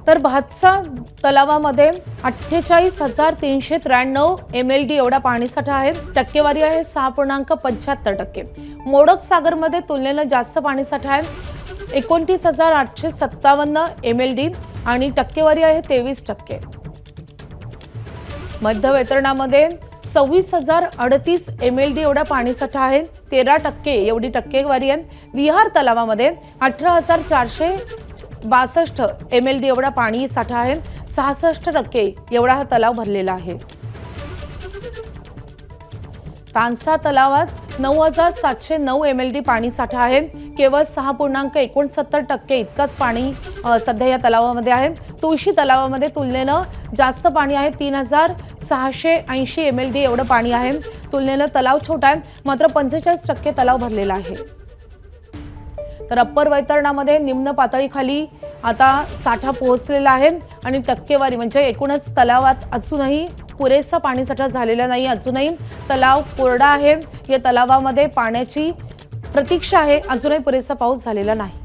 तर भातसा तलावामध्ये 48,393 MLD एवढा पाणीसाठा आहे। टक्केवारी आहे 6.75%। मोडक सागरमध्ये तुलनेने जास्त पाणीसाठा आहे 29,857 MLD आणि टक्केवारी आहे 23%। मध्य वेतरणामध्ये 26,038 MLD एवढा पाणीसाठा आहे 13% एवढी टक्केवारी आहे। विहार तलावामध्ये 18,462 MLD एवढा पाणी साठा आहे 66% एवढा हा तलाव भरलेला आहे। तानसा तलावात 9,709 MLD पाणी साठा आहे केवळ 6.69% इतकाच पाणी सध्या या तलावामध्ये आहे। तुळशी तलावामध्ये तुलनेने जास्त पाणी आहे 3,680 MLD एवढं पाणी आहे। तुलनेने तलाव छोटा आहे मात्र 45% तलाव भरलेला आहे। तर अप्पर वैतरणामध्ये निम्न पातळीखाली आता साठा पोहोचलेला आहे आणि टक्केवारी म्हणजे एकूणच तलावात अजूनही पुरेसा पाणीसाठा झालेला नाही। अजूनही तलाव कोरडा आहे। या तलावामध्ये पाण्याची प्रतीक्षा आहे। अजूनही पुरेसा पाऊस झालेला नाही।